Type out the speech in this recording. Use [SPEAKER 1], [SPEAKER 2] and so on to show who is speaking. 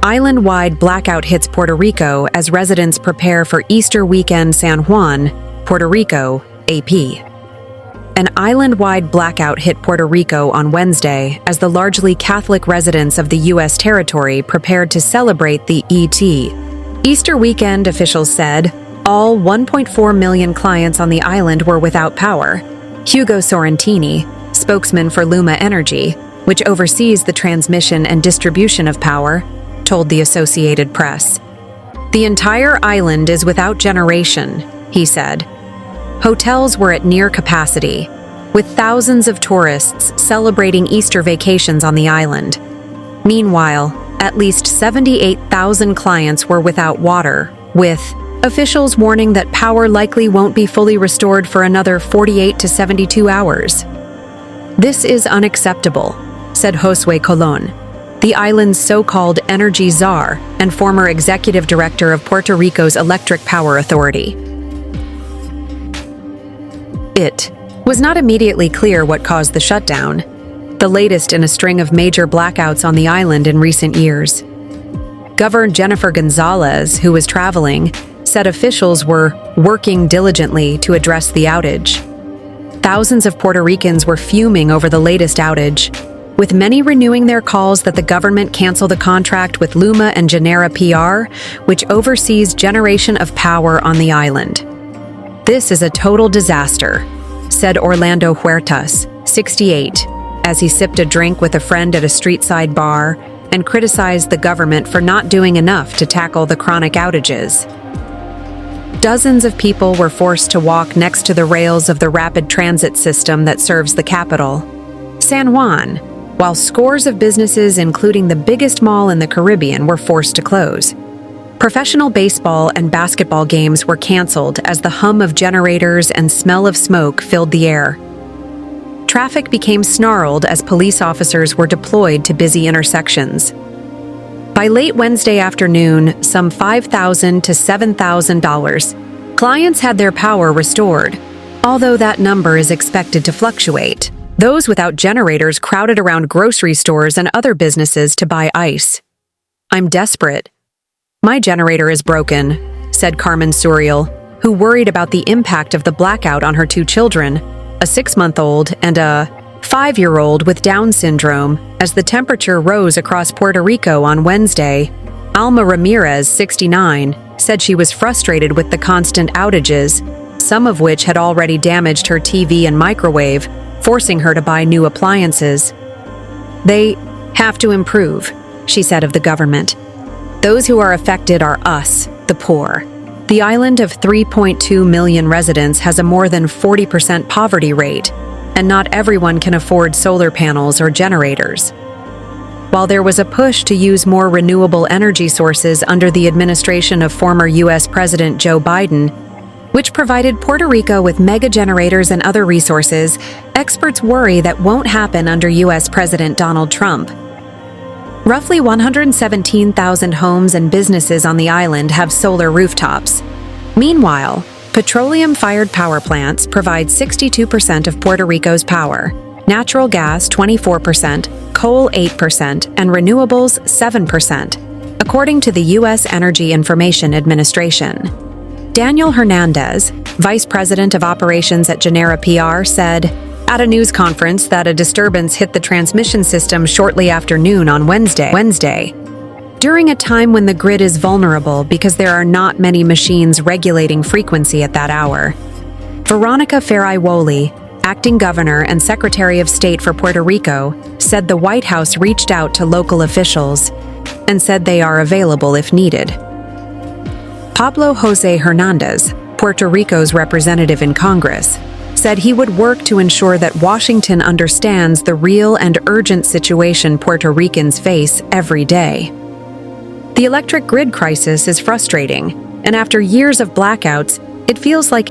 [SPEAKER 1] Island-wide blackout hits Puerto Rico as residents prepare for Easter weekend San Juan, Puerto Rico, AP. An island-wide blackout hit Puerto Rico on Wednesday as the largely Catholic residents of the U.S. territory prepared to celebrate the ET. Easter weekend, officials said, all 1.4 million clients on the island were without power. Hugo Sorrentini, spokesman for Luma Energy, which oversees the transmission and distribution of power, told the Associated Press. The entire island is without generation, he said. Hotels were at near capacity, with thousands of tourists celebrating Easter vacations on the island. Meanwhile, at least 78,000 clients were without water, with officials warning that power likely won't be fully restored for another 48 to 72 hours. This is unacceptable, said Josué Colón, the island's so-called energy czar and former executive director of Puerto Rico's Electric Power Authority. It was not immediately clear what caused the shutdown, the latest in a string of major blackouts on the island in recent years. Governor Jennifer Gonzalez, who was traveling, said officials were working diligently to address the outage. Thousands of Puerto Ricans were fuming over the latest outage, with many renewing their calls that the government cancel the contract with Luma and Genera PR, which oversees generation of power on the island. This is a total disaster, said Orlando Huertas, 68, as he sipped a drink with a friend at a street-side bar and criticized the government for not doing enough to tackle the chronic outages. Dozens of people were forced to walk next to the rails of the rapid transit system that serves the capital, San Juan, while scores of businesses, including the biggest mall in the Caribbean, were forced to close. Professional baseball and basketball games were canceled as the hum of generators and smell of smoke filled the air. Traffic became snarled as police officers were deployed to busy intersections. By late Wednesday afternoon, some $5,000 to $7,000, clients had their power restored, although that number is expected to fluctuate. Those without generators crowded around grocery stores and other businesses to buy ice. "I'm desperate. My generator is broken," said Carmen Suriel, who worried about the impact of the blackout on her two children, a 6-month-old and a 5-year-old with Down syndrome, as the temperature rose across Puerto Rico on Wednesday. Alma Ramirez, 69, said she was frustrated with the constant outages, some of which had already damaged her TV and microwave, forcing her to buy new appliances. "They have to improve," she said of the government. "Those who are affected are us, the poor." The island of 3.2 million residents has a more than 40% poverty rate, and not everyone can afford solar panels or generators. While there was a push to use more renewable energy sources under the administration of former U.S. President Joe Biden, which provided Puerto Rico with mega generators and other resources, experts worry that won't happen under U.S. President Donald Trump. Roughly 117,000 homes and businesses on the island have solar rooftops. Meanwhile, petroleum-fired power plants provide 62% of Puerto Rico's power, natural gas 24%, coal 8%, and renewables 7%, according to the U.S. Energy Information Administration. Daniel Hernandez, vice president of operations at Genera PR, said at a news conference that a disturbance hit the transmission system shortly after noon on Wednesday, during a time when the grid is vulnerable because there are not many machines regulating frequency at that hour. Veronica Ferrai-Woolley, acting governor and secretary of state for Puerto Rico, said the White House reached out to local officials and said they are available if needed. Pablo Jose Hernandez, Puerto Rico's representative in Congress, said he would work to ensure that Washington understands the real and urgent situation Puerto Ricans face every day. The electric grid crisis is frustrating, and after years of blackouts, it feels like